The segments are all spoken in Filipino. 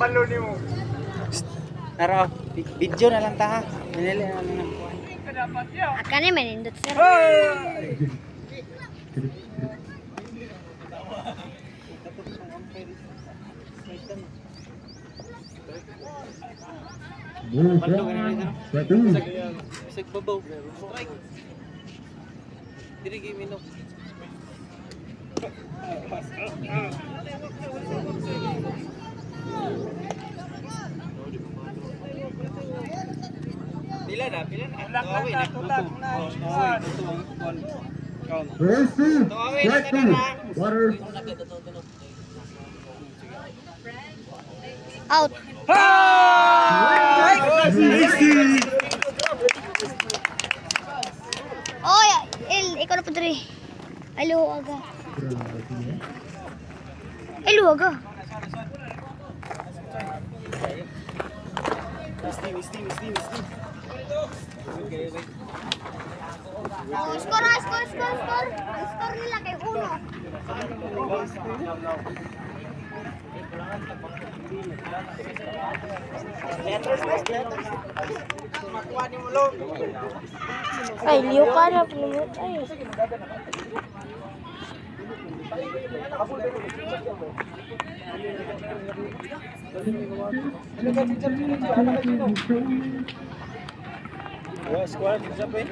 kabalo ni mo. Naro, video na lang ta ha. Minili na lang. Akan ni menindot sir. Bisag babaw. Strike. Dili gimino. Pila na. Tawawin na. Tulag na. Out. Oh, ya, ikaw na pa diri. Alo aga. Alo aga. Misty. Oh, score. Ang score nila kay 1. Makuha ni mo long. Ay, liyo ka na pinunod. Ay. Squad, sabi.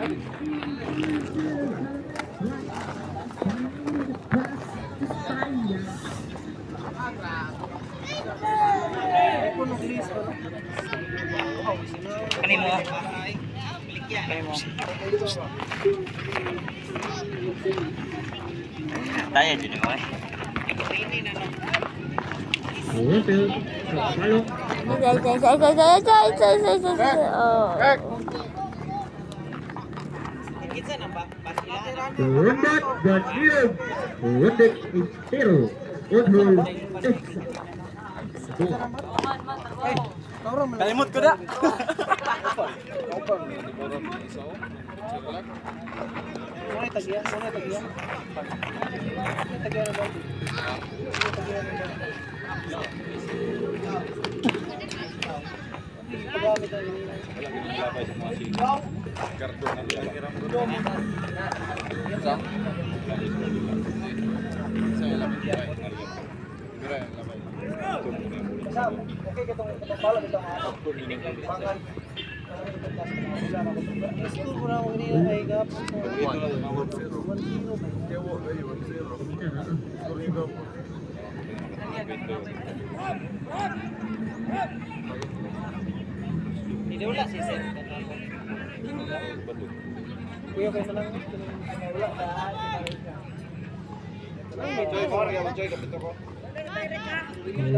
Kanin mo. Tayo dito mo eh. Rundat Daniel, Rundat Intero, Udhul Eksa. Kalimut ko na. Hindi wala si Sir. Kuya kayo na lang.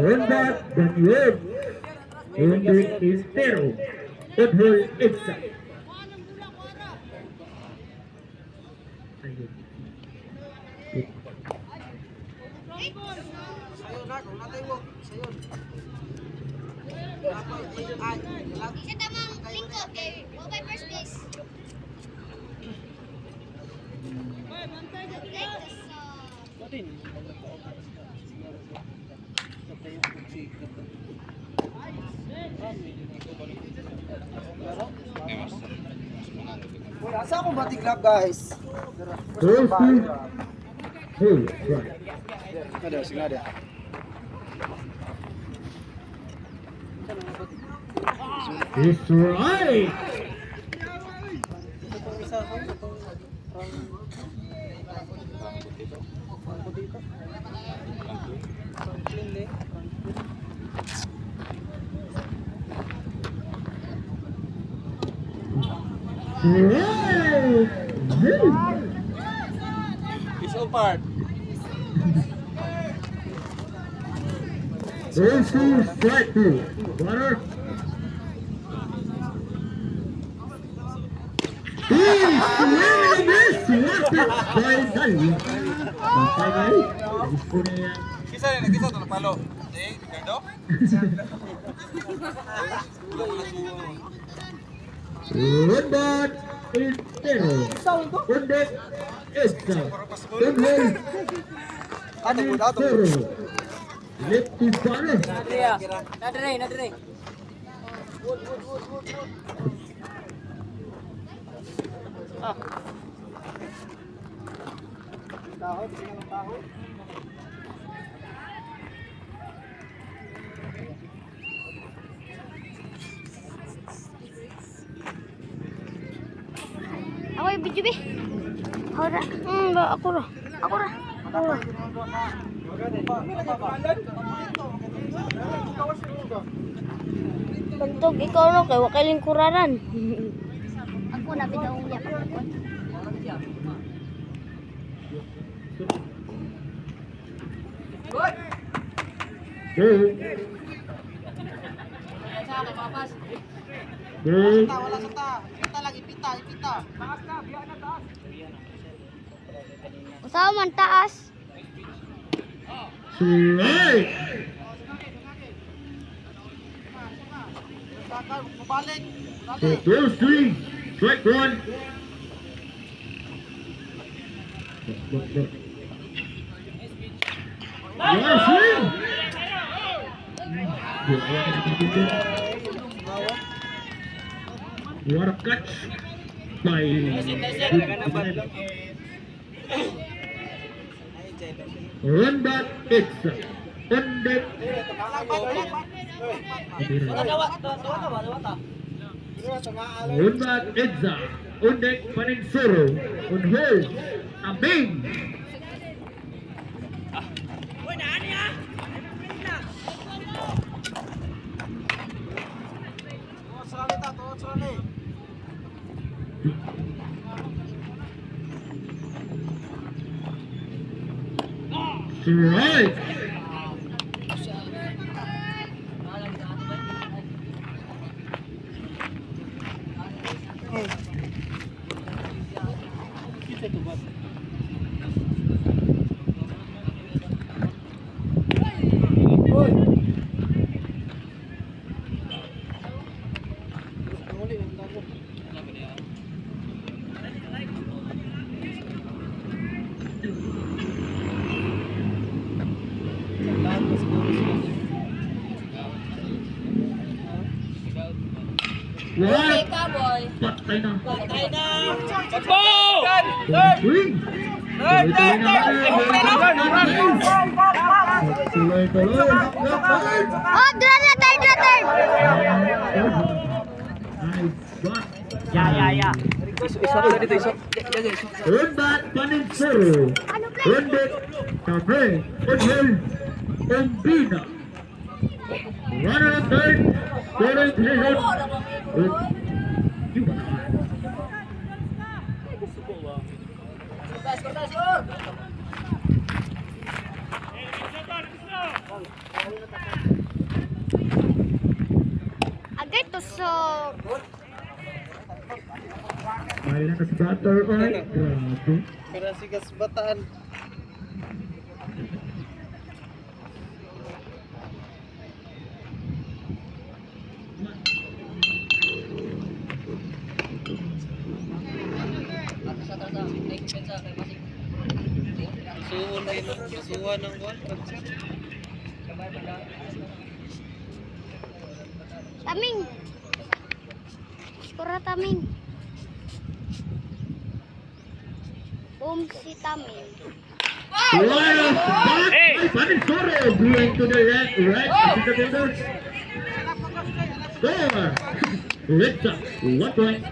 Rundat Daniel, Rundat Intero, Udhul Eksa. Isa tamang lingkod kay mobile first base. Asa akong batik club guys? Roasting, Hull Strike. Ada. It's right. It's all part. Roasting strike two. Water. Kisa to na palo. Eh, Ricardo? Rundat Intero, Rundat Eksa, Udhul Ato mo dato. Intero. Lefty Farah. Tahod, sige ng tahod. Ako yung video, be. Ako ra. Ako ra. Ako ra. Ako ra. Tugtog, ikaw no, kay wakaling kuraran. Ako na, bitaong niya. Go. Go. Usaha man taas. Strike. So those three. Strike one. One swing. What a catch by run back it's on deck. Run back Edza on deck Paninsuro on hold Abing. Strike. What? Patay na. Swing. Tuloy-tuloy. Oh, draw na tayo, draw tayo. Ya. Run back Paninsuro. Run back Tabre. Unhol. Umbina. Runner at third. Scoring 3 hits. Agay tusok. Kaya na kasi batter ay. Grabe. Kaya sigas bataan. Suwan ng buwan. Taming. Skora taming. Si Taming. Hey! Paninsuro going to the right to the fielders. Score! Ritza, 1 point.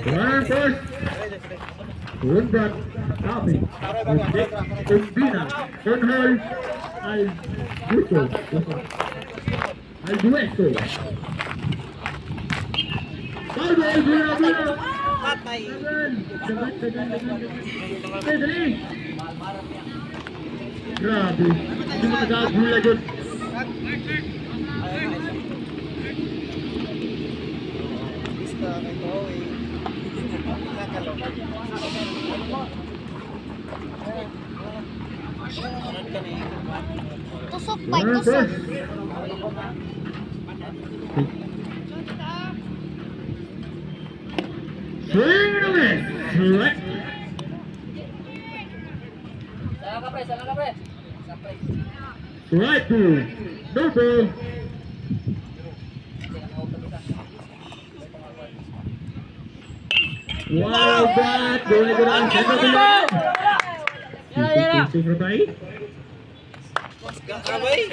Runner first. Run back. Tabi. Umbina. On hold. Aldueso. Tabi, Umbina. Patay. Dali. Grabe. Hindi mo nagagula dyan. Bista kay Bowie. Tusok ba? Runner Tusok. first. Swing and a miss. Strike. Strike two. No ball. Wow, bat. Boleh gerak. Satu bulan. Super baik. Kakabay.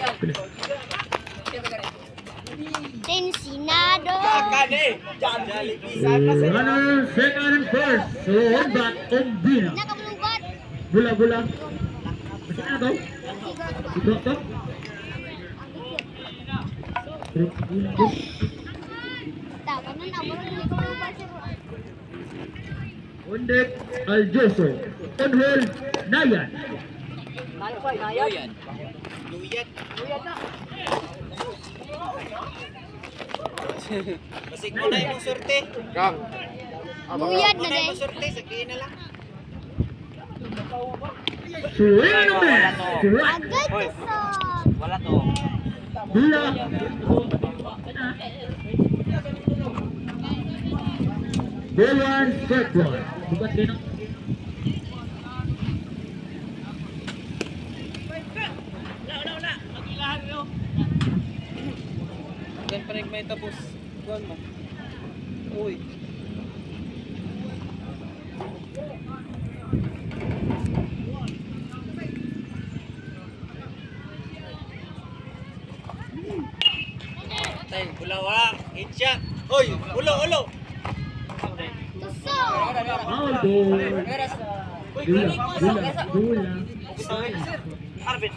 Tensinado. Runner second and first. So on bat on Bina. Nakabalungkot. Bola. Masih ada tau? Ito to? Dapat na nabalong hindi ko lupa sir. On deck Aljoso. On hold Nayan. Luyat. Basig mo na yung sorte. Buyad na Mo na dahil. yung sorte, sakihin na lang. Swing and a miss. Strike. Agad ka sa. Wala to. Bola. Ball one, strike one. Bukat din ang Yan pa rin may tapos. Buwan mo. Uy. Tay, bulawa. Headshot. Hoy, ulo. Tuso. foul ball. Bola. Arvin.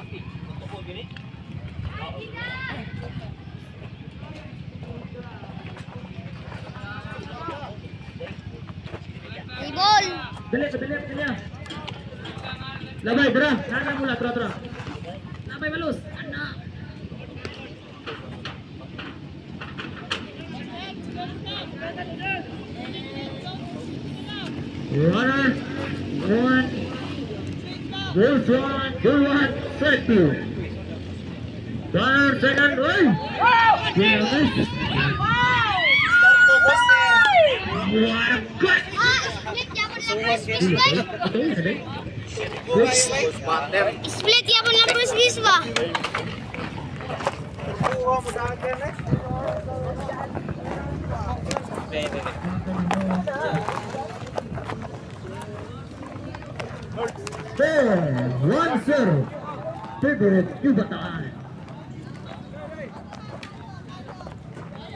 Ibol. Dali. Labay, tara. Sana mula, tara. Labay, balus. Anak. Runner, one. Goal one, strike two. Runner, second, oi. What a cut. Split yapon lang first base ba? Split yapon lang first base ba? Fair, 1-0. Favorite Yubataan.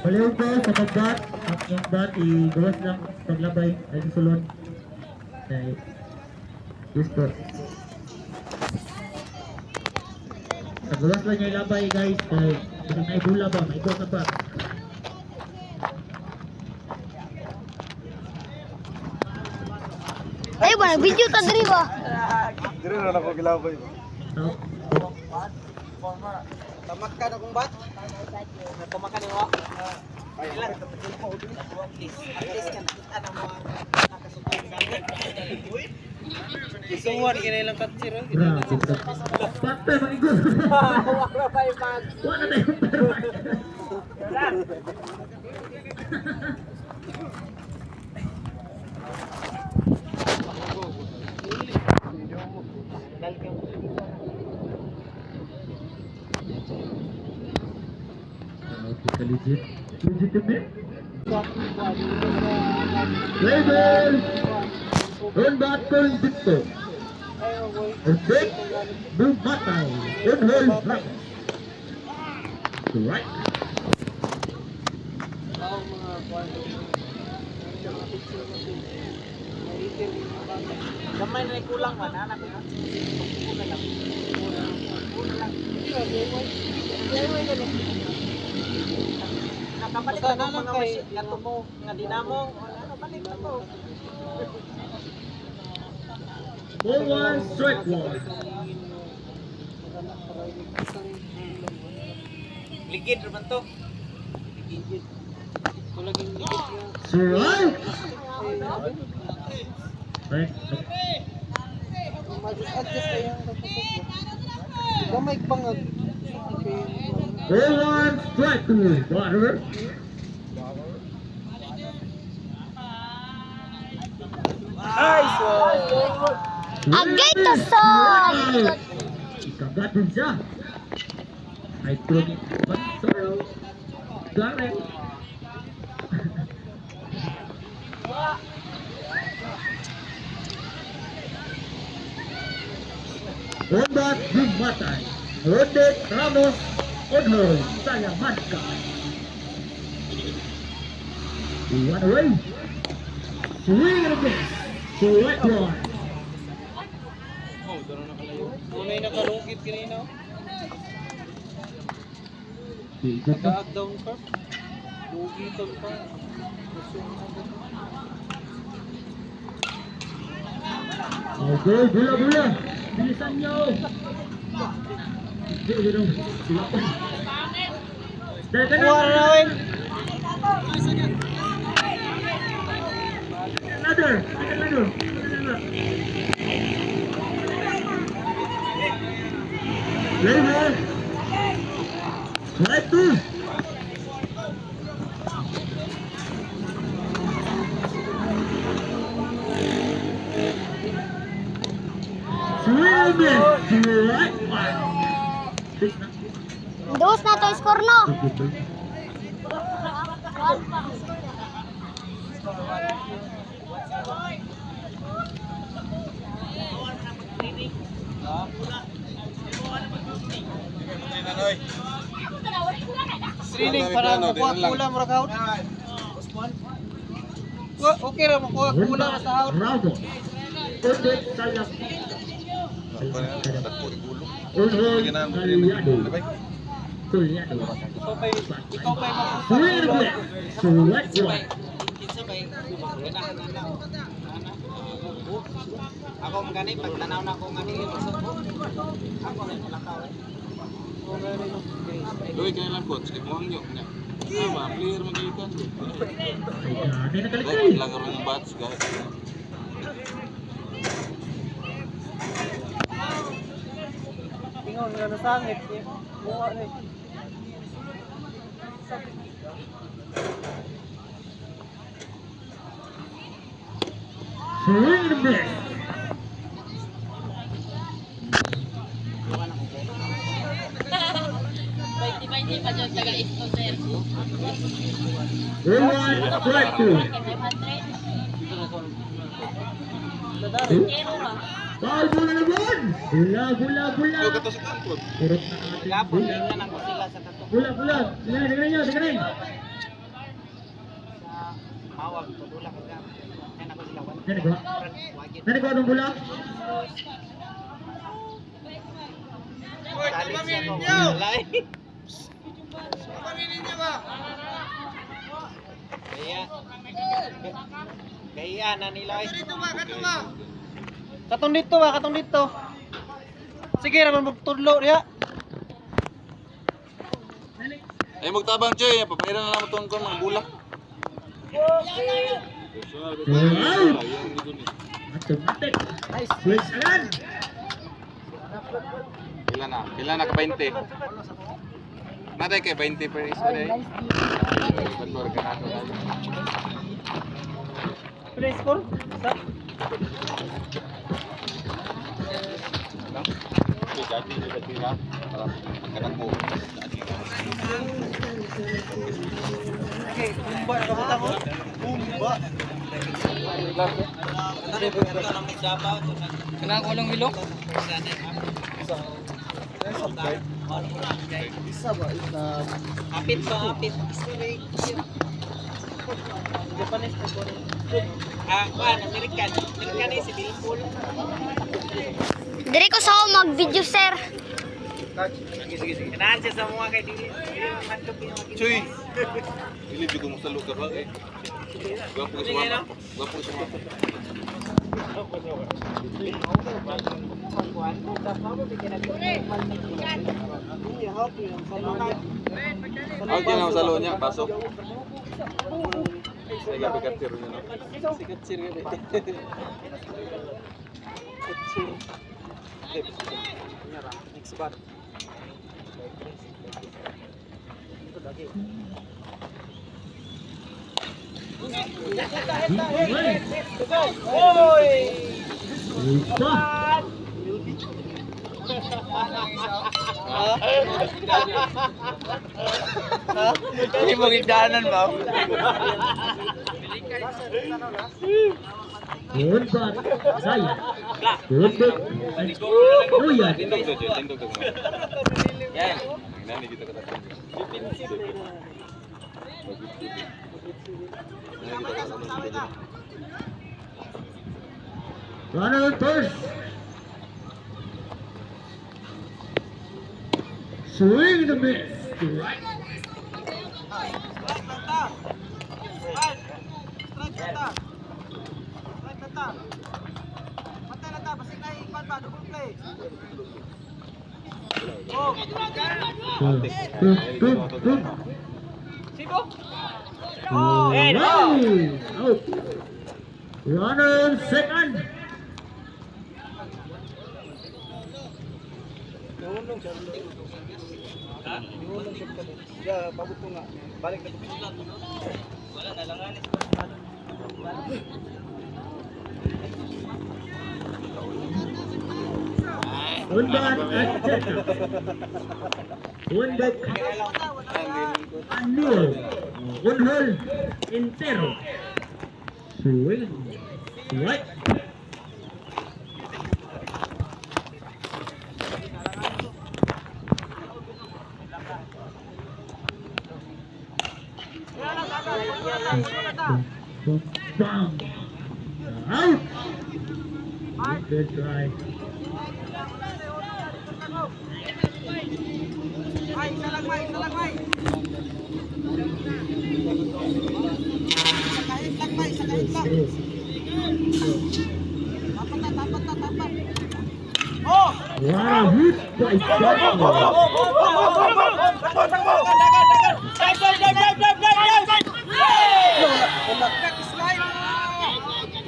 Baliw ko sa pagbat. Ang iyong bat, igawas lang paglabay. Ay susulod. Ay, gusto. Pagawas lang niya ilabay guys. Ay, kasi may bula ba? May ikot na ba? Ay ba, video ta diri ba? Dire na ako gilabay. Oh. Tamat ka na kung bat? Pamakan mo. Ay lang. At least ka nakita ng mga nakasutuan sa akin. Isuwan, kinailang katsiro. Grabe. Patay, mag-ikot. Wala pa yung mag. Wala na yung pero. Kita legitimate. Play ball. On bat ko rin dito. Perfect. Bumatay. On hold right. Right. Gamay na kulang man, anak ko. Nakapalit na ng mga gato mo, nga dinamo. Ano, balik na mo. Ball one, strike one. Ligid naman to. Ligid. Kulaging ligid yung... Strike. Right. Mag-adjust kayo. Gamay pangag. Ball one, strike two. Water. Agay to son. Ikagat din siya. Ay, Tony Bansaro. Garen. Ondat Jumatay. Rodet Ramos. Odloy. Sayang Maska. One away. Swing and a miss. Strike one. Tunay na kalungkit kanina. Ikot na. Kaag down ka. Lugitan pa. Okay, bola. Bilisan nyo. Bola. Dahil ka na. Kuha na rin. Another. Labor. Right two. Swing it. Right one. Dos na to score no. Screening para makuha kula mo rakaut. Okay ra makuha kula ra sa out. Bravo. Ulit sayang. Ulol Kalyado. Kalyado. Ikaw pa'y Swing it away. Strike one. Kinsa pa'y ako magani pag tanaw na ako ngani ako na malakaw. Doy kaya lang coach, kay mo nyo. Tama, player magikan. Ay, na kalikay. Lagaro ng bats guys. Tingon nga nasangit. Buwa na. Swing and a miss. One, strike two. Foul bola naman. Bola. Ito sa kampot. Kurot na ating Gapon bola. na nang sila sa kato. Bola. Tingnan nyo. Sa mawag to dula ka gap. Kaya ako sila wan. Nani ko anong bola? Salit siya ko. Walay. Kaya na nila. Katong dito. Sige naman magtudlo diha. Ay magtabang choy, papairan na naman tong kon mga bulak. Wow! Automatic. Switch agad. Pila na ka 20. Natay kay 20 per isa day. Betul ka nato dali. Play score. Sa Jadi juga tira para kadang po. okay, bumba na kabata ko. Bumba. Kena ko lang ilok. Apit. Japanese na po. American si Billpool. Diri ko sa ako mag-video sir. Sige. Kanahan siya sa mga kay Dili. Cuy. Dili juga mo sa lugar ba eh. Gwapo sa mama. Gwapo sa mama. Ang ginawa sa loob niya, pasok. Ay, gabi kaptir niya, no? Sikat sir nga next spot. Oy! Isa. Hindi mo gidaanan ba? Good bat. Saya. Good bat. Oh yan. Tindog to, Joy. Tindog to. Yan. Nani kita kata. Runner on first. Swing and a miss. Right. Good. Out. Runner on second. Undat at Cheta. Undat Anil. Unhol Intero. Swing. Right. Bang. Out. Good try. Wow, hit by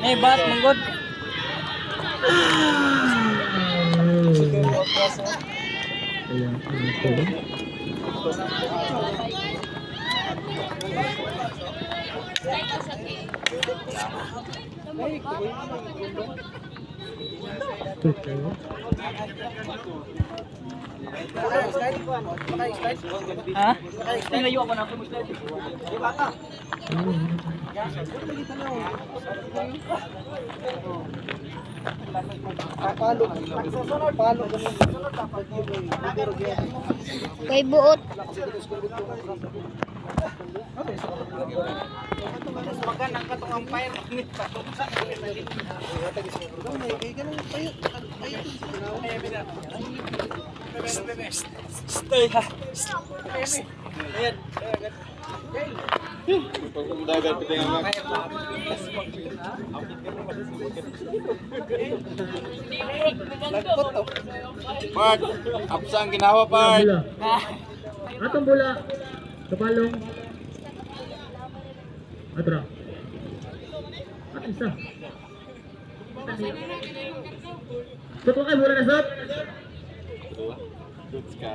Nih, bat menggut. Ayan, Ha? Tinglayo ako na ako muslim. Kay buot. Magandang katong umpire. Stay ha. Ayan. Dagat pati nga. Part, apsa ang ginawa, Part. Bola. Atong bola. Kapalong. Atra. At isa. Sot kay bola na sot. Goods ka.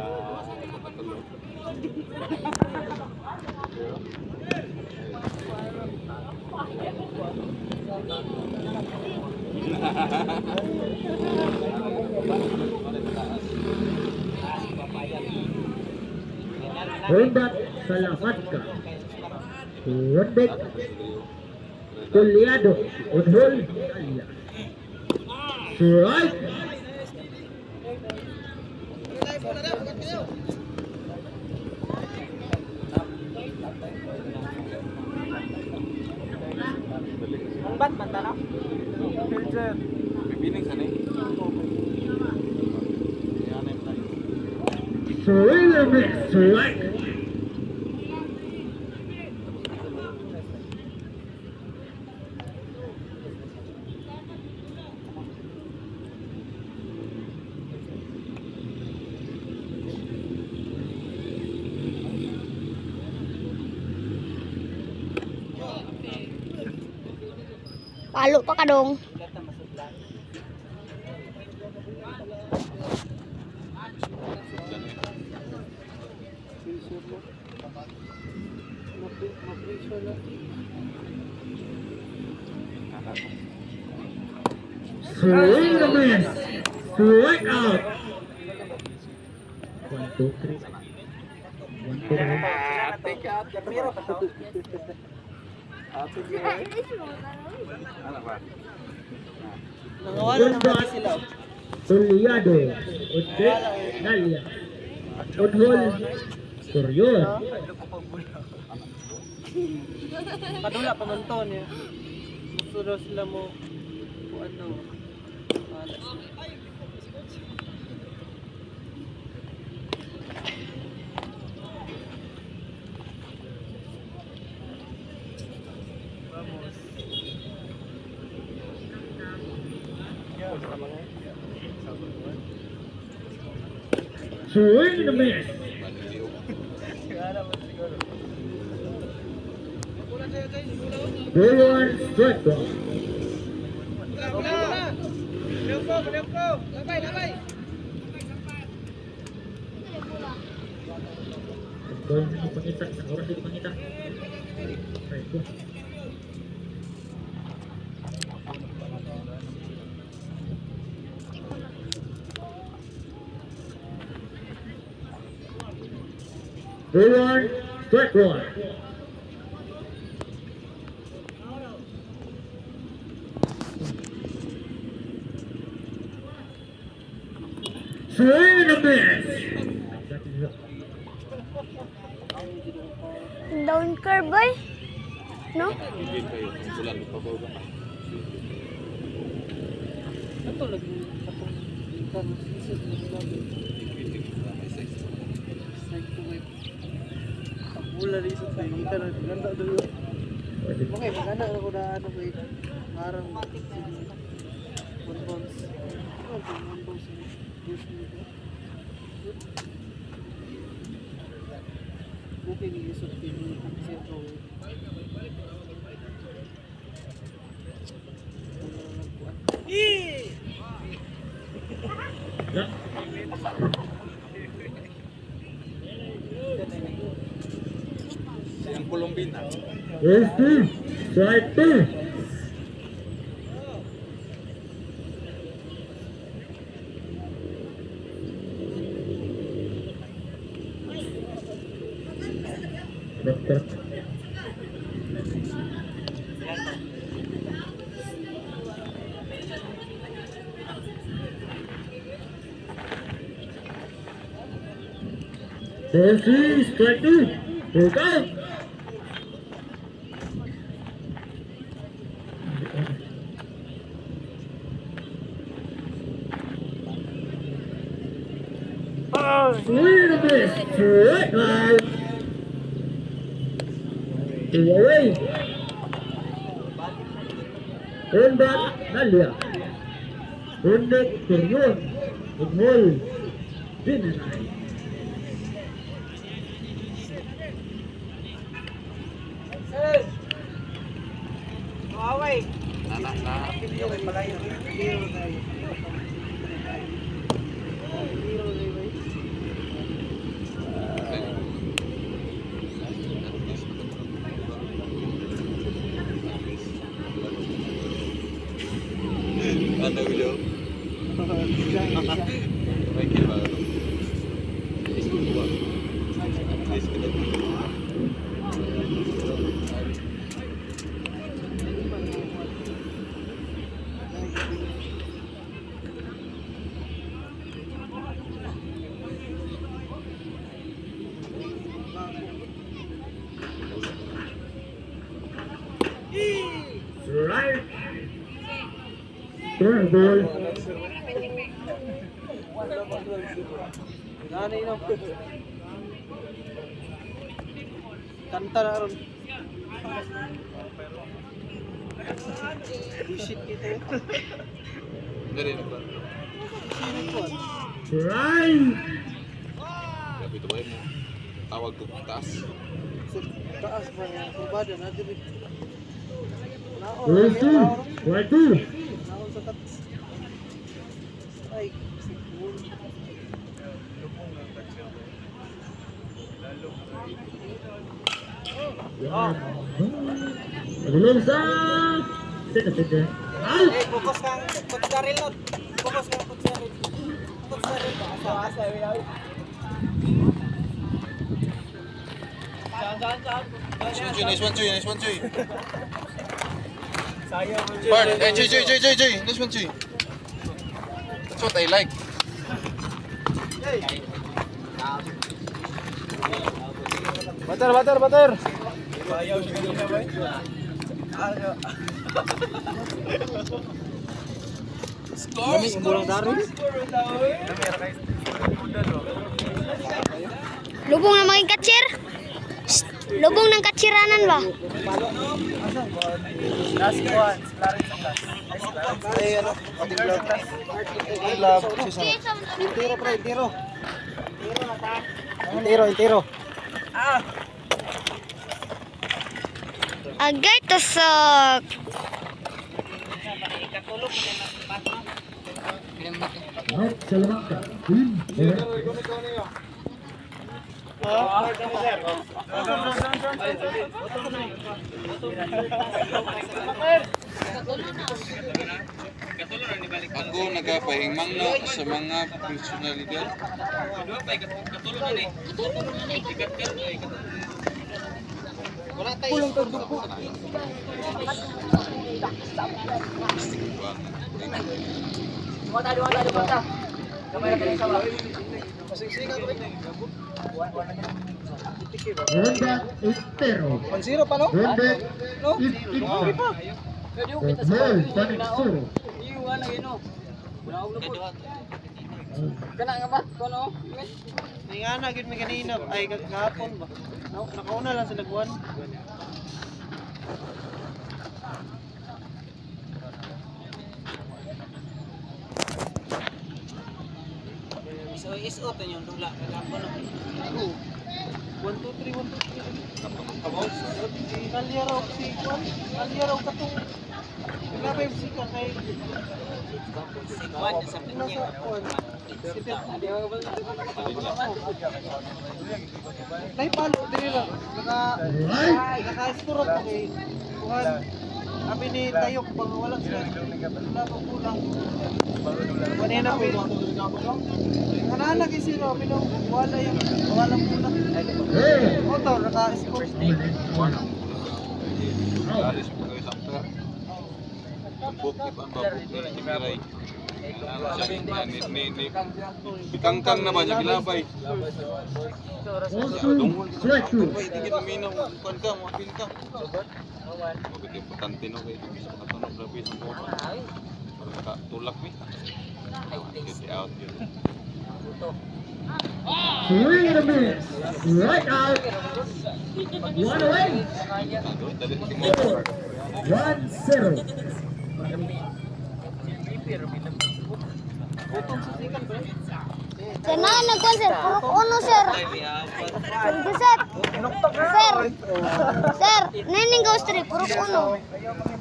Rondat Salafatka. Rondet Tuliado. Udhol. Strike. Bat banta na. Bibining sana eh. Swing and miss. Strike. Palo pa ka dong. Swing the miss. Strike out. 1, 2, 3. 1, 2, 3. Pero pa to. Nangawala naman sila. Tuliado. Ude. Nalia. Udhol. Suryon. Padula pa man to niya. Gusto daw sila mo kung ano. Malas. Swing the miss. Ball 1, strike 1. Ball mo pangita. Sa oras hindi pangita. Strike 2. Ball 1, strike 1. Swing and a miss. Down curve boy. No? Hindi kayo. Bulan pa ba ba? Ito lagi atong kan isip mo sabi. Side to wave. Wala rin sa tayo. Kita na ganda dulu. Okay, maganda ako na ano kay harang one bounce. Oh, one bounce. Yes, okay ni isip ni sentro. Ang Colombina. Ball 2, strike 2. Dokter. Ball 3, strike 2. Hold out. Swing and a miss. Strike out. 2 away. Undat Nalia. Undat Suryon. Udhol. Binanay. Away. Na. Video kay malayo. Video kay. Video kay. Ano video? May kiba. Isko ba? Isko na. Right. Turn ball. Nani na. Kanta na ron. Bullshit kita. Dari ba? Right. Sabi to ba mo? Tawag ko taas. Sa taas pa niya. Kubada na dili. Ball 2, strike 2. Naon sa taas. Ay, siguro. Belum sah. Tidak. Out. Focus kang kutsaril no. Focus kang kutsaril. Kutsaril ba? Asa yaw. Nice one, Joy. Nice one, Joy. Sayang mo Bart, hey, Joy. Nice one, Joy. That's what I like. Bater. Ayaw siya kanina ba? Lami ang bulang darin. Lubong na maging katsir. Shh, lubong ng katsiranan ba? Last one. Ay, ano? Intiro. Agay tusok. Out, Salamanca. Team Orantes. Ako nagapahingmang na sa mga personalidad. Ronda Intero. 1-0 pa no? Ronda Intero. Mel Paniksuro. May nga na gid mi kanina ay kahapon ba? Nakauna lang sa nagwan. So is out yung dula kahapon no. 1 2 3 1 2 3. About si Kalyaraw si Kwan. Kalyaraw katong grabe si kay si Kwan sa pinya. Nay palo diri ra. Naka-score ko kay Kuhan. Abi ni Tayok bang walang sila. Wala pa kulang. Kanina ko ito. Kanana kay sino pinong wala yung walang kulang. Hey! Oto naka-score. Alis mo kayo samper. Bukit ang babuk ni Miray. Bikangkang na ba niya gilabay? Also, strike two. Hindi kita minaw. Kuan ka, mapil ka. Mabit importante no kayo. Bisa ka tunog labi sa bola. Para ka tulak mi. Get out yun. Swing and a miss. Right out. One away. Dali tingnan. 1-0. Sana nagkuhan sir, puro uno sir. Sir, sir, naning ghost tree, puro uno.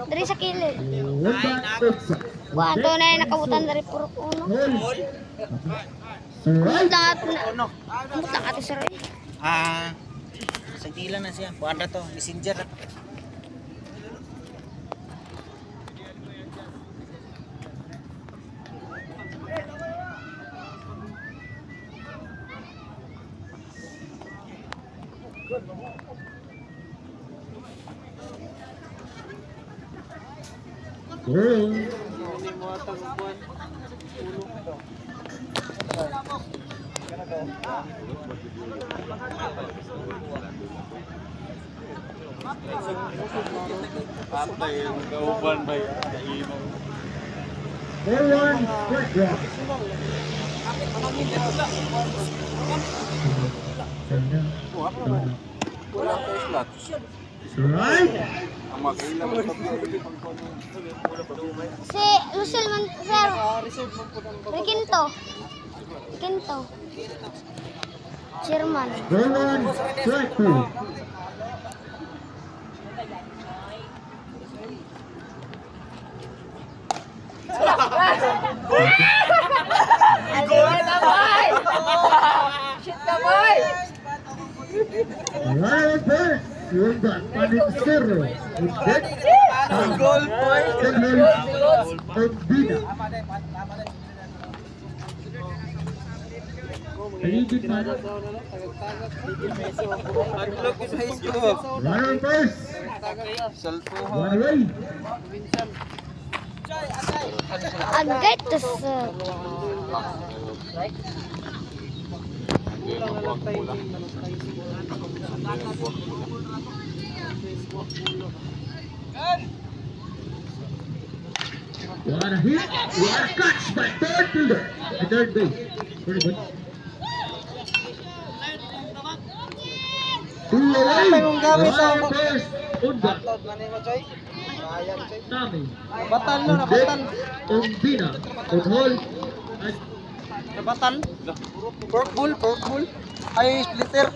Dari sa kilid. Ronda Otsa. Kuwanto na yung nakabutan dari puro uno. Strike. Mutang ato sir. Sa tila na siya. Kuanda to, messenger na to. Goal. Hindi mo atang kuwan. Patay yung kauban ba yun? 4-1. Strike one. Wala ko slot. Strike. Ang makailang Si Lucille man sir. Rikinto. Chairman. Goal one. Strike two. Ryan Burns. Ronda Paniksuro. Goal boy. Umbina. Paligid man. Adlock is high school. Runner first. Salto One away. Agay to sa. What a hit. What a catch by third fielder. The third base. Pretty good. Two away. Runner first. Unda. Tami. Nabatan no, nabatan. Umbina. Udhol. At Nabatan. Pork bull. Ay, splitter.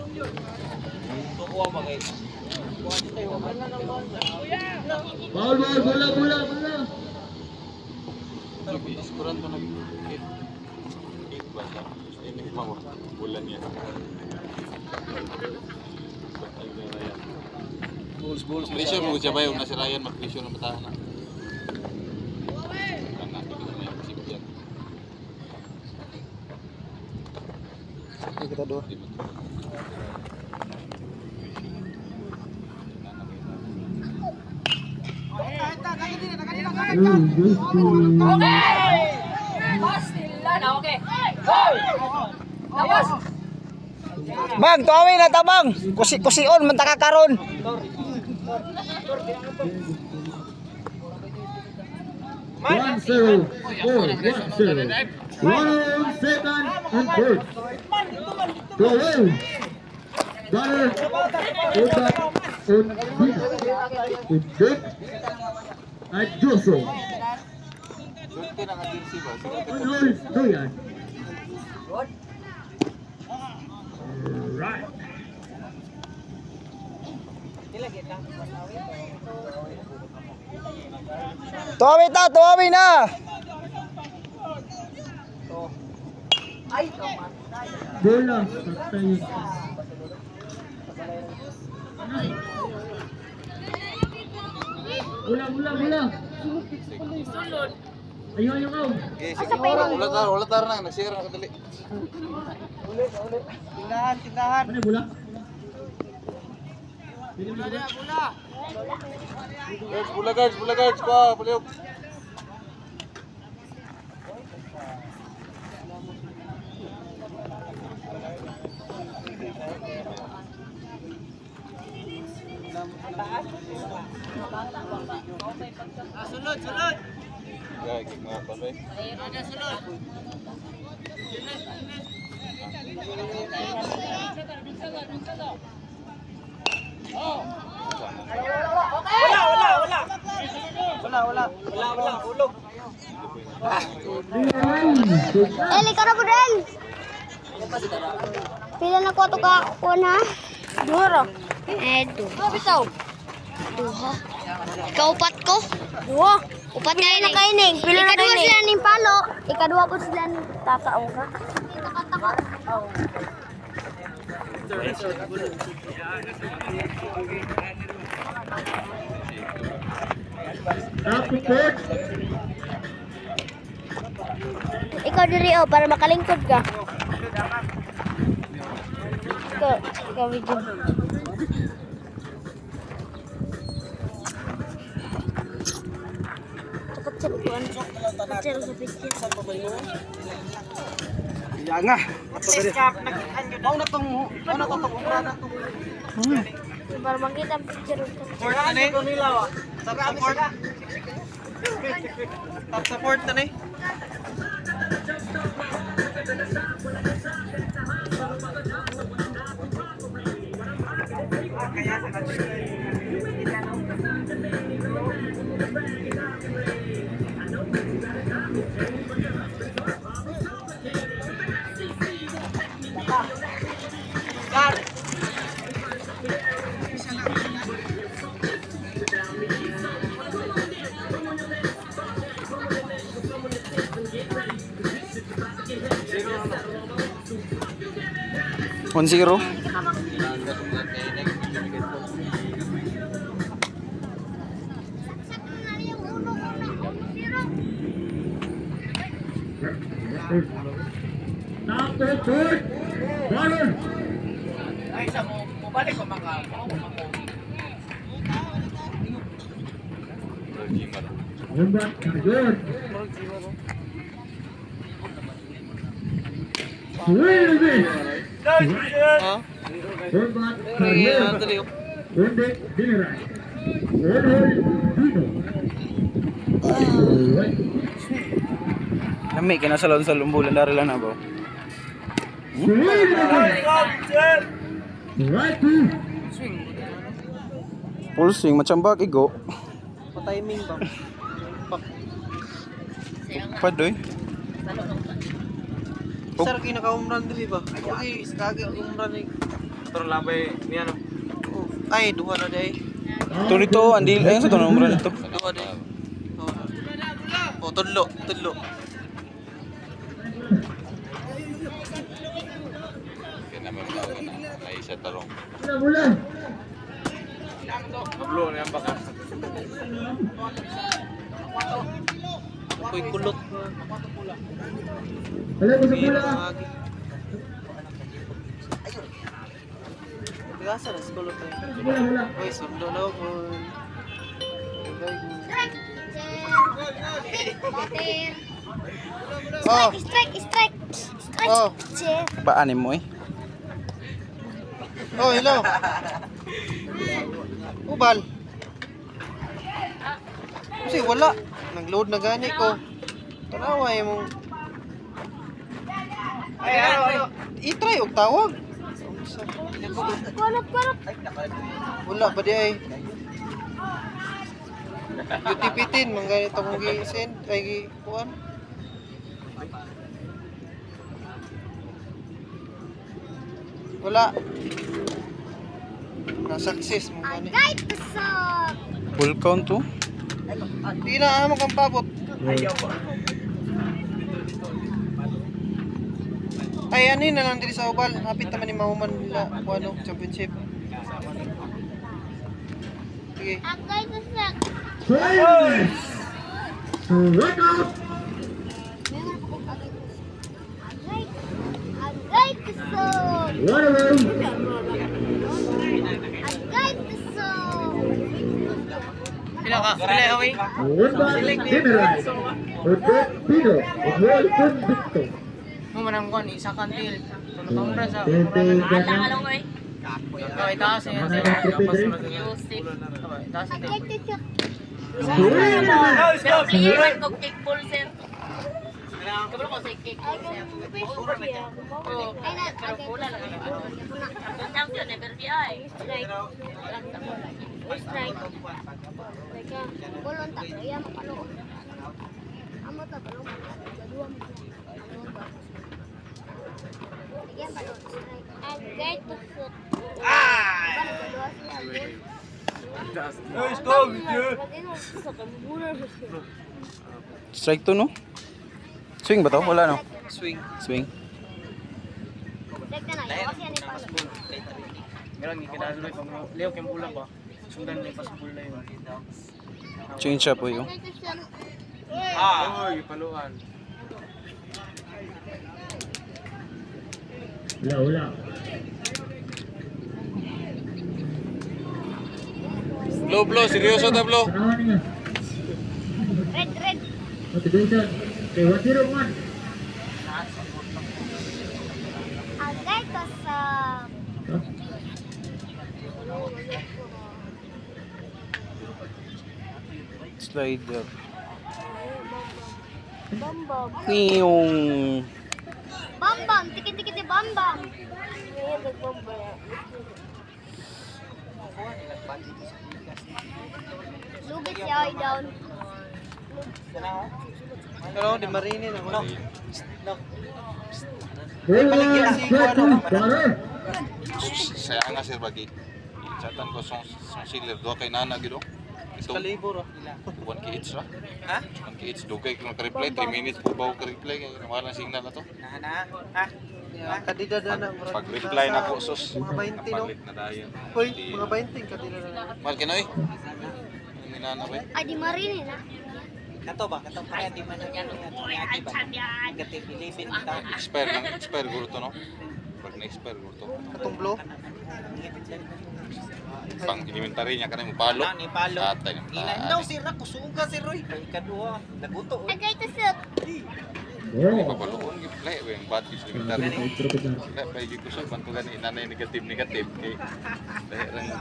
ball. Bola. Iskuran to nag-hit. Hit ba? Ini mo. Bulan yan. Bulls. Pressure mo siya ba yung nasi Ryan mag-pressure ng batahan na. Anak ko na yung sipyan. Kita doon. Bang, tuawi na tabang. Kusion man taka karon. 1-0. 1-0. Runner on second and third. Two away. Runner. Unda. Umbina. Udek. At Joso. Sulti na ka-jersey ba? Unroll Doyan. Right. Tuawi na. Bola. Patay. Bola. Ayun kau. Okay, sige. Wala tar na. Nag-share na kadali. Tindahan. Mana bola? Bola guards. Pa, paliog. Sulod. Gaya, mga pabay. Wala. Ulog. Eli ka na po din. Pila na ko ito ka na? Duro. Duha bitaw. Duha. Kaupat ko? Duha. Upat kayo na kaining. Pila na kaining. Ikaduha sila ning palo. Ikaduha po sila ning tataong ka. Takot. Tapos Ikaw diri para makalingkod ka. Ikaw video. Takot sa picture. Ya nga. Aw na tong umrana to. Para makita ang picture. Support na ni. Top support na ni. One zero. Tapos, third. Ballon. Jimar. Umbat, good. Swing again. Ha? Umbat, Kaya good. tuloy. Donde Diniran. Orhol Dino. Alright. Lami kina sa lawan sa lumbulan dari lang na bro. Swing again. Right to. Full swing macam bag igo. Pa-timing ba? Padoy. Sir, kinaka-umran doon ba? Okay, kagay umran ni. Pero labay niya no. Ay, duha na day. Ito nito, andil ayun sa tunong umran nito. Duha day. Oh, tudlo. Kaya naman mga na ay isa tarong. Mula. Pablo niya baka. Ako'y kulot. Wala ko sa pula. Gasa na sa kulot na yun. Mula. Uy, sundo na ako. Oh. Strike. Oh. Chair. Baanin mo eh. Oh, hello. Ubal. Kasi wala. Nag-load na gani ko. Tanaway mo. I-try og tawag. Kulot. Wala pa di ay. Utipitin mang ganito kong gi-send ay gi-kuan. Wala. Na-success mo gani. Agay tusok. Full count to. Di na amo kang pabot. Ay, ano yun na lang diri sa Ubal. Hapit naman ni Mahuman nila kung ano, championship. Sige. Agay tusok. Swing. Strike out. Agay tusok. One away. Agay tusok. Pila ka? Pila away? Umbat Diniran. Orhol Dino. Orhol Convicto. Mo manang kuan isa kantil. Tulong ra sa. Tente ganang. Ay taas yan. Mga nagpapidre. Taas Agay tusok. Swing again. Bolon tak kaya mapalo. Amo ta palo. Dua mo. Lagyan palo. Agay tusok. Let's go, Strike to no? Swing ba to? Wala no? swing. Swing. Meron gikinalo na pang leo kay bulan ba. Sundan ni pasbol na yun. Change up po yung. Oy, paluan. Wala. Blow, seryoso ta blow. Tanawan niya. Red. Motivation. Okay, 101. Agay tusok. Slider. Bambam. Yung Bambam. Tikit-tikit ni Bambam. Lugit siya ay down. Pero di marinin ako. No. Forward, strike to. Baller. Saya nga sir bagi. Chatan ko song sealer do kay nana gido. Ito Kalibor. 1 each ra. Ha? 1 each dugay ko ka-reply 3 minutes po ba ko ka-reply kay wala signal na to. Ha? Kadida na na. Pag-reply na ko sus. Mga 20 no. Palit na dayon. Hoy, mga 20 kadida na. Mal kinoy. Minana ba? Ay, di marinin ha. Kato ba? Kato pa di man ang yagi ba? Negative 11 bitaw. Expire guro to, no? Pag na-expire guro to. Katong blue. Pang inventory niya kanang palo. Ni palo. Atay ng Ilan daw si Ra kusuga si Roy. Ikaduha, naguto. Agay to sir. Hindi Oh. pa balon yung play yung bad is inventory. Kaya pa yung gusto bantu gani nanay negative kay dahil ring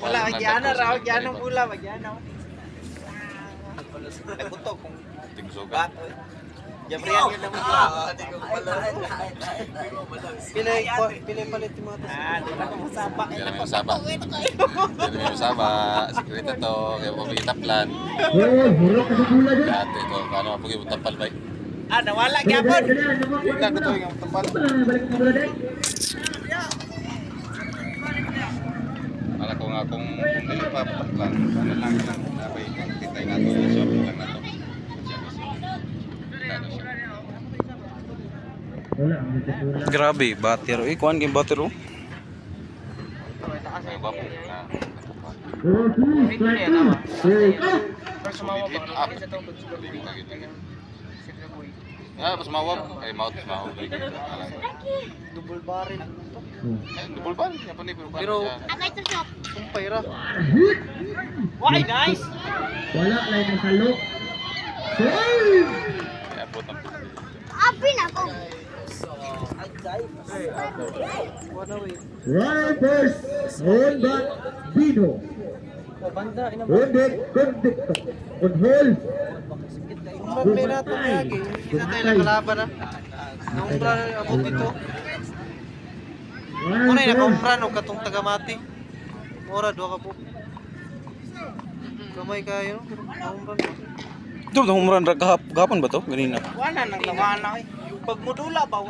Wala gyana ra, gyana pula, gyana. Naguto kung tingsuga. bato. Jabrian yun naman. Pilay palit yung mga tas. Doon ako masabak. Yan ang saba. Yan ang saba. Sekreto to. Kaya pamilita plan. Oh, burok ka sa pula dyan. Dati to. Ano pa yung tapal ba? Nawala gyapon. Tingnan ko to yung tapal. Balik ka pula dyan. Alam ko nga kung hindi pa plan. Ano lang Napay kitay na to. Shopping lang na to. Wala, ang dito pula. Grabe, bater. Kuan game bater oh. May wapo na. Oh, please, strike two. Strike two. Hit up. Pas mawap. Maut mawap. Double barrel. Double ban. Yan pa ni Pero Agay to shop. kumpay ra. Hit. Why nice? Wala, lain ng salo. Save. Kaya po ang Abi na ko. Runner first. On back. Bino. Banda ina On deck. Convicto. On hold. Umay na to lagi. Isa tayo nakalaban na. Naumpra na abot dito. Runner Kunay na first. kaumpra no katong tagamati. Mora do ka po. Kamay kayo, pero kaumpra. Ito, humuran gapon ba to? Ganina. Wala nang lawana eh. Pag modula ba,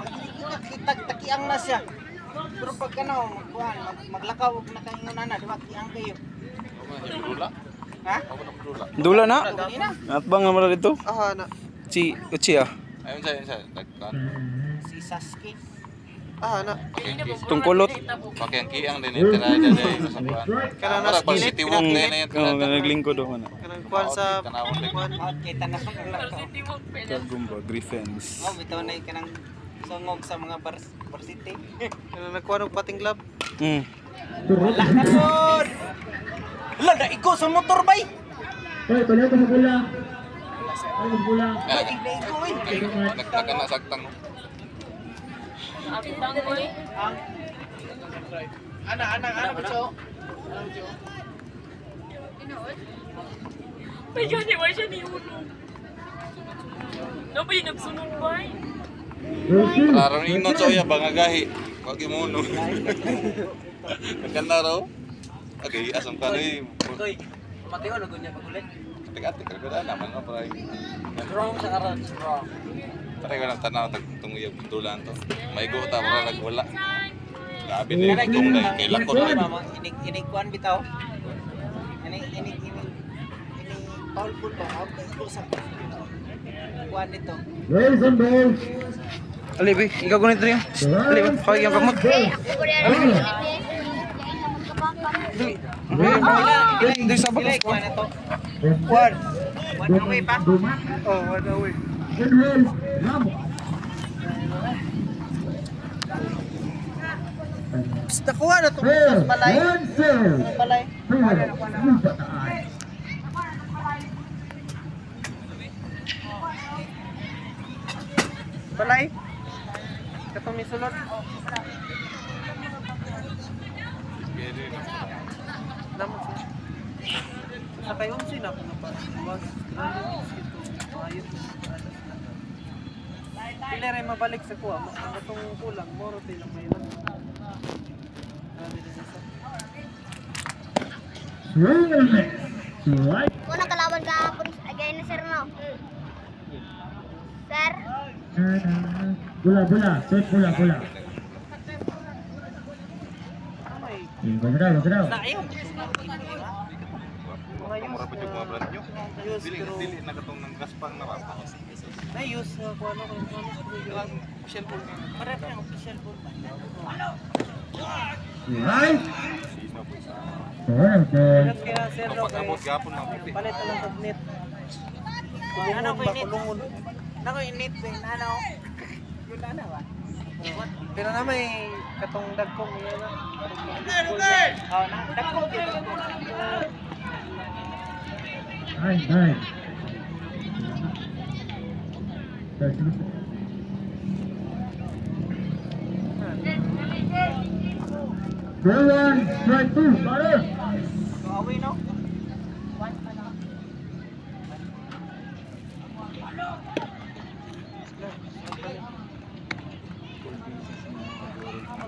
takiang na siya. Pero pag maglakaw na kayo na, di ba, kiang kayo. Dula. Ha? Ako na dula. Dula na. Ganina. At bang naman dito? Ah, na. Uchi ah. Ayun sa tagkan. Si Sasuke. Ah, na. Tungkulot. Pakai ang kiang din itira dyan sa kuan. Kana Para na pag skillet, city walk na yan. Oo, naglingkod ako na. Kanang kuhan sa... Tanawon din. Kuhan. Kita na kang lakaw. Kagumba, Griffins. Oh, bitaw na kanang sungog sa mga varsity. Kanang nagkuhan og pating club. Wala na pod. Wala na iko sa motor bay. Hoy, tuloy ka sa pula. Ay, sa pula. Iko eh. Nagkana sagtang. Ana bicho. May gani ba siya ni Uno? Ano ba yung nagsunod ba? Rosie. Klaro ni non soya bangagahi. Wag mo no. Nagkana raw. Okay, asam ka ni. Koy, matiwa na gunya pagulit. Atik-atik ka naman no para. Strong sa karon, strong. Tara ko lang tanaw tunguyab dulan to. May go ta para nagwala. Labi ni tong dai kay lakot Koy, ni. mama, inig kuan bitaw. Ini powerful ba? Iko sa kuan dito. Raise and ball. Alibi, ikaw gunit rin. Alibi, kawag yung kamot. Dili sa Pilay bakos. kuan na to. One. One away pa? Dumat. Oh, one away. Good roll. Ramo. Basta kuha na to. Fair. Balay. One serve. Balay. Fair. Bataan. Balay. Katong ni sulod. Lamot siya. Sa kayo sina ko na pa. Was. Ayun. Pila rin mabalik sa kuha. Matong kulang. Moro tilang may lang. Swing and a miss. Strike. Una kalaban kahapon agay na sir no. Sir, Bola. Set bola. Bagus daw. Na ayun. Mura pa yung mga brand nyo. Ayos Dili pero dili na katong nang gaspang na rapa. na-use na kung ano official phone. Para pa yung official phone ba? Right. Fair ball. Kaya sir no kay Pag-abot gapon ng puti. palit na lang og net. Ano ko init? Nako init ba? Ano? Yun na ba? Pero na may katong dagkong yun na. Oh, na dagkong dito. Nine. Go on, strike two, pare. So away no?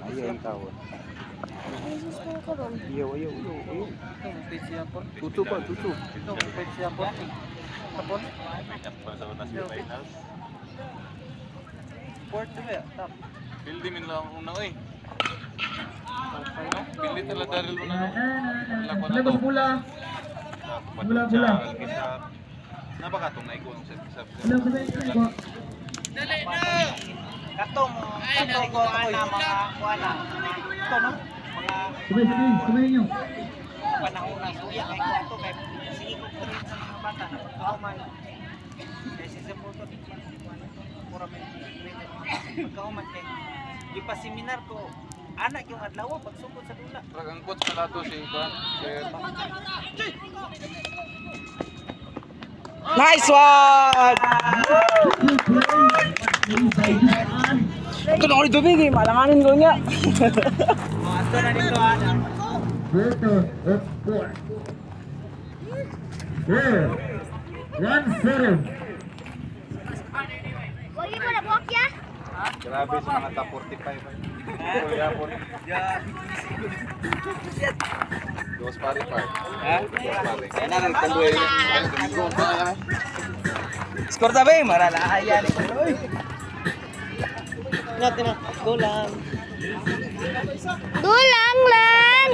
Ayaw ang tawon. Ayaw. Page siya po. Tutu pa, tutu. Ito, page siya po. Tapon. Port to ba? Tap. Pildi min lang una oy. Pildi tala daril una no. Lakon na to. Bola. Napakatong na ikon sa Katong ko ana mga kuana. Ito no. Mga Sabay nyo. panahon na suya kay kuato kay sige ko rin sa mga bata na pagkauman. Kasi sa puto pura may pagkauman kay di pa seminar ko anak yung adlaw pagsugod sa dula. Rag ang coach pala to si Kuan. Nice one! Ito na ulit tubig eh, malanganin ko niya. Ito na dito ana. Photo of four. 1-0. Huwag mo na buwak ya. Grabe sa mga top 45. Dos pare part. Skor tabi, maralahayan ni Koy. Natin na, go lang. Dulang lang.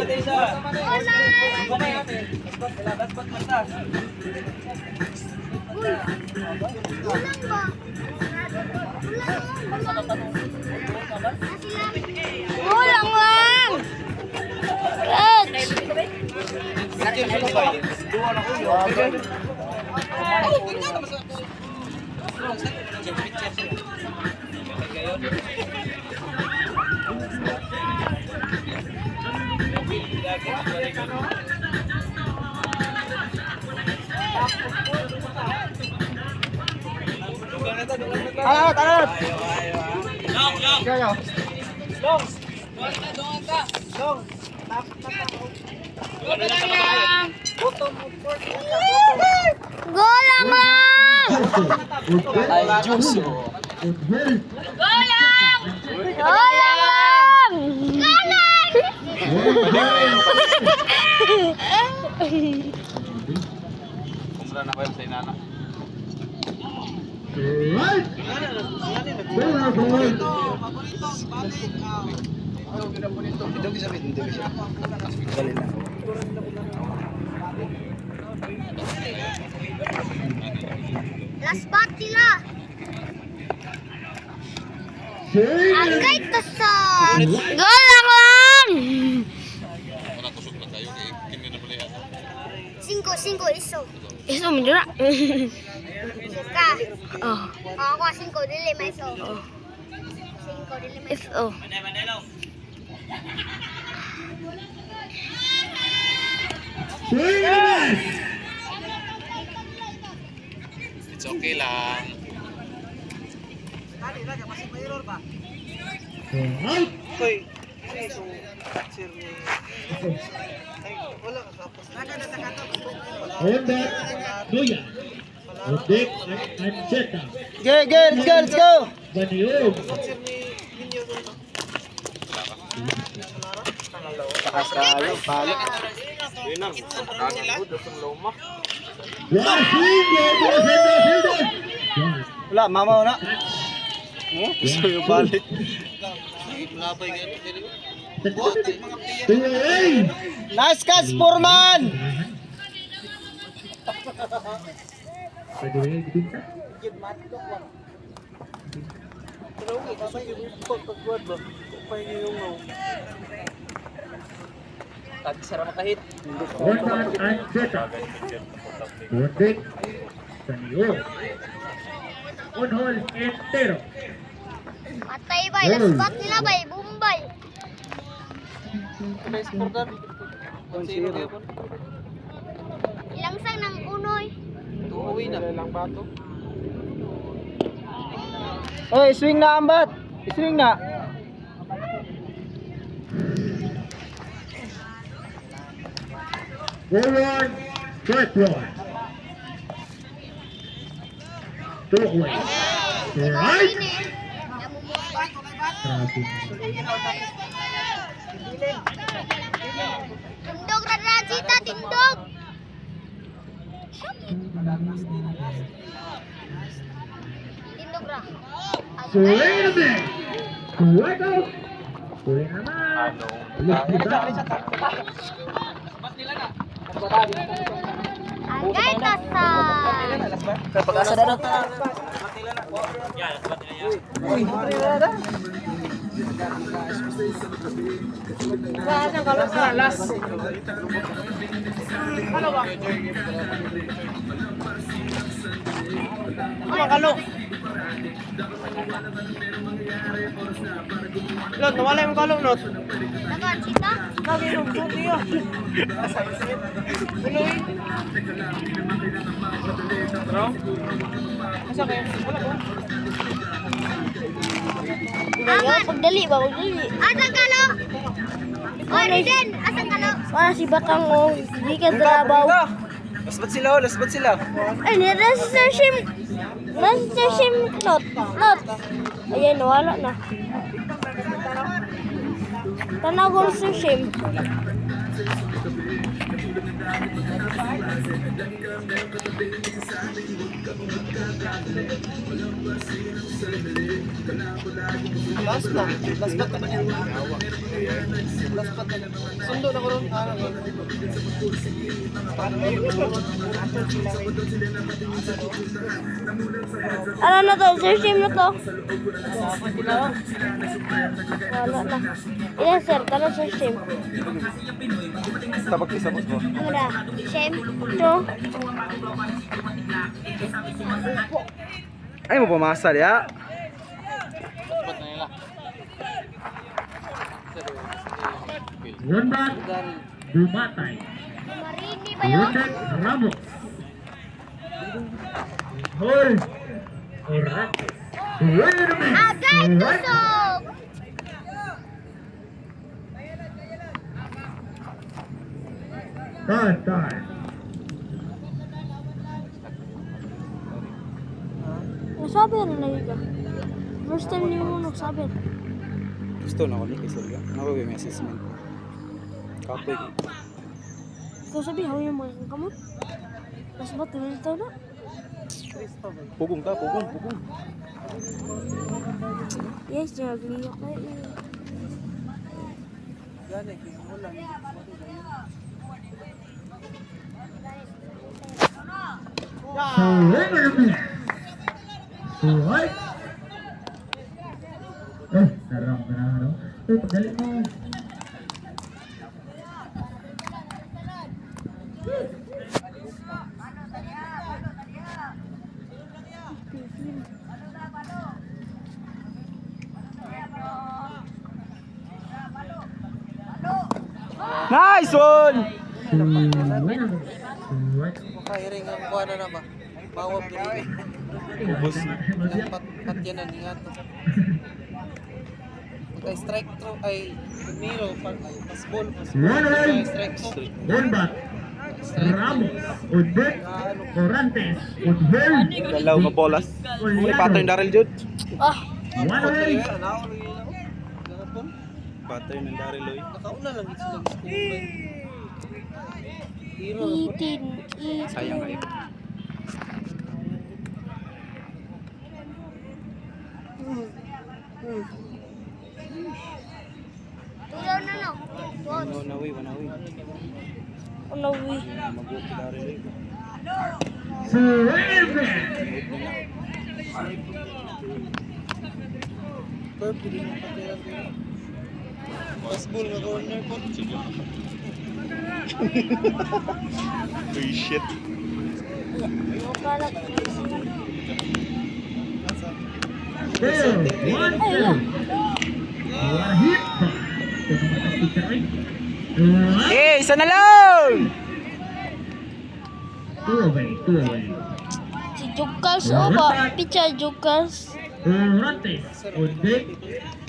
Dulang ba? Dulang lang. Alat. Long. Dulang lang. Ay, Diyos. Dulang. Dulang lang. Kumra na ba sa inana? Right. Bola, bola. Last spot sila. Save. Agay to sa. Dulang lang. Wala kusog na kayo kay kini na pala yan. 5 iso. Iso mo dira. Ka. Oh. Ako 5 dili may iso. 5 dili may iso. Save. It's okay lang. Out. Koy. So, sir ni ay wala ka tapos. On that, Noya. Odek Ancheta. Let's go. Baniog. Sir ni Binyo doon. Pakasalo, palo. Wala, mama na. Gusto yung balik. Nice catch, Foreman! Pwede rin yung dipinsa? Pero okay, kapag yung pagkagwad ba? Kapag yung Tag sarap makahit. On that Ancheta. Odek Sanyo. Un hole entero. Patay bay, lasbat nila bay, bumbay. May supporter. Kung sino kayo po. Ilang sang ng unoy. Uuwi na. Lang bato. Oy, swing na ambat. Swing na. Forward, strike one. Two away. Right. Grabe. Tindog Rajita, tindog. Tindog ra. Swing and a miss. Strike out. Swing naman. Ulit kita. Agay tasa. Pag-asa na rin. Lot, nawala yung kalong, Lot. Rajita. Aman. Pagdali ba? Pagdali. Asang kalo? Oy, Riden. Asang kalo? Si Batang o. Hindi ka trabaw. Lasbat sila, lasbat sila. Ay, nasa Sir Shim. Nasa Sir Shim. Not. Ayan, nawala na. Tanaw ko Sir Shim. Lasbat naman yan. Lasbat na. Sundo na ko ron. Ano na to? Sir Shim na to? Wala na. Ilan sir? Tala Sir Shim. Sabak isabot mo. Ano na? Shim? To? Ay mo pumasal ya. One back. Dumatay. Marini ba yun? Rudek Ramos. Hole. Orantes. Swing and a miss. Agay Strike. tusok! Time. Nasabi na nalita. First time niyo mo nasabi. Gusto na ko ni Isolga. Nako may assessment. Kapoy. Ikaw sabi, hawin mo yung kamot. Mas ba tumilitaw na? Pugong ka, pugong. Yes, nagniyak na yun. Gani, wala. Swing and a miss. Strike. Sarap na ano. Pagaling mo. Nice one. Strike. Makahiring ang kuha na ba? Bawab din. Ubus. Patyanan nga to. Pagka strike throw ay Miro, pas ball, One away. strike throw. One back. Ramos. Udbek. Orantes. Udbel. Dalaw ka bolas. May pattern Daryl Jud. One away. Pattern ng Daryl Loy. Nakauna lang ito nag-score. Hero. Itin. Sayang kayo. Tulaw na no. Wanawi. Unawi. Mag-walk si Daryl Loy. Swing. Purple din ang patiran din. Pas ball nga corner po. Uy, shit. There, 1-0. What hit pa? Ito naman ang picture ay. Eh, isa na lang! 2 away, 2 away. Si Jukas o ba? Picha Jukas. Orantes, Undek,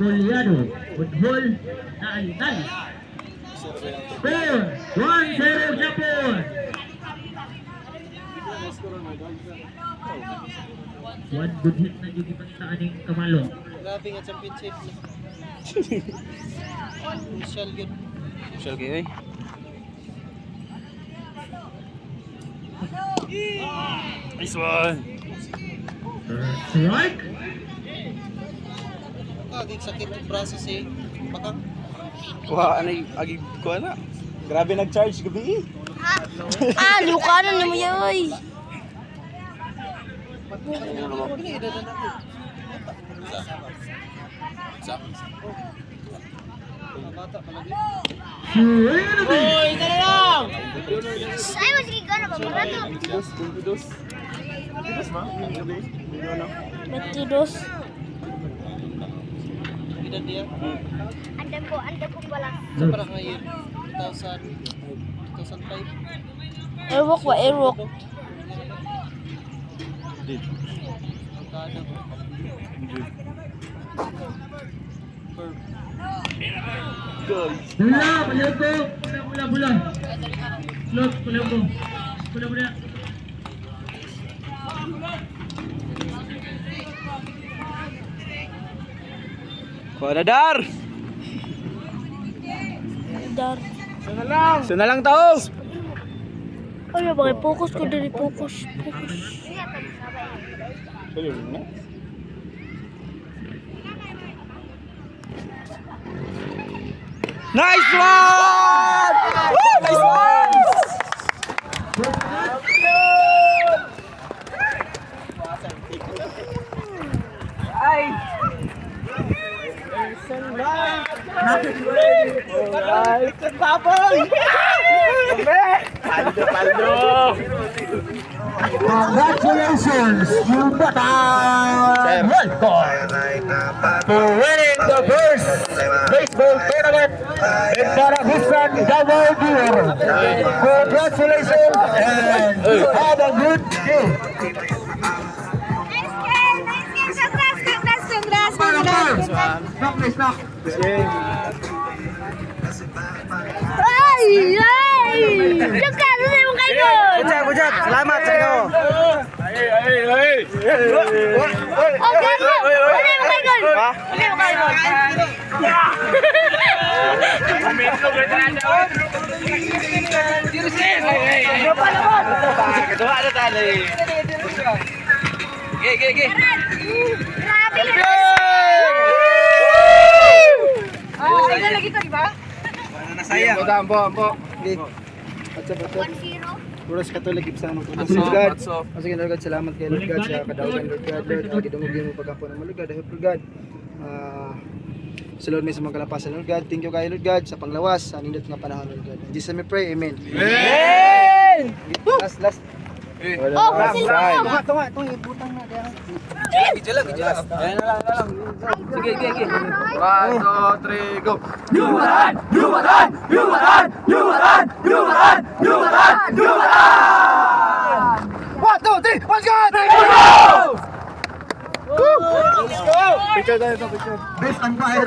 Poliado, Udhol, Naalitan. Score, 1-0 Japon. One good hit na yung ipakitaan ng Kamalo. Grabe nga championship. Michelle yun. Social kayo eh. Nice one! Strike. Kagig sakit ng braso si Bakang. Wah, anay, agi ko na. Grabe nag-charge gabi eh. Lukanan niyo mo yoy. Swing. Ay, mas gigana ba? Barato. 22. Edad dia. Anda ko pala. Sa parang ngayon. 2005. Airwalk ba? Airwalk. Kada ko. Bola, palihan ko. Bola. Slot, palihan ko. Bola. Kuha na, Dar! Dar. Isa na lang tao! Ay, bakit focus ko diri focus. Nice one! Woo! Nice one! Congratulations, Yucatan Welcome for winning the first baseball tournament in Paragusan Double Gear. Congratulations and have a good day. Knock. Ay! Jukas, ano yung kayo? Bujat! Salamat sa inyo! Oh, gago! Ano yung kayo? Ano yung kayo? Kedua ada tali. Ge. Grabe! Ay, lagi ko, di ba? Saya. Ampo. Ge. 1-0. Puros Katolik ibsa mo puros God. Sige Lord God, salamat kay Lord God sa kadaugan Lord God. Lord, gidumugin mo pagkapo ng Lord God. Dahil Lord God, sa Lord may sa mga kalapasan Lord God. Thank you kay Lord God sa panglawas sa nindot nga panahon Lord God. In Jesus we pray, amen. Amen! Last. Oh, silver! Tunga, ibutang na diyan. Gijalang. Ayan na lang. Sige. 1, 2, 3, go. Yuwatan! 1, 2, 3, let's go! Let's go! Picture tayo. Best umpire.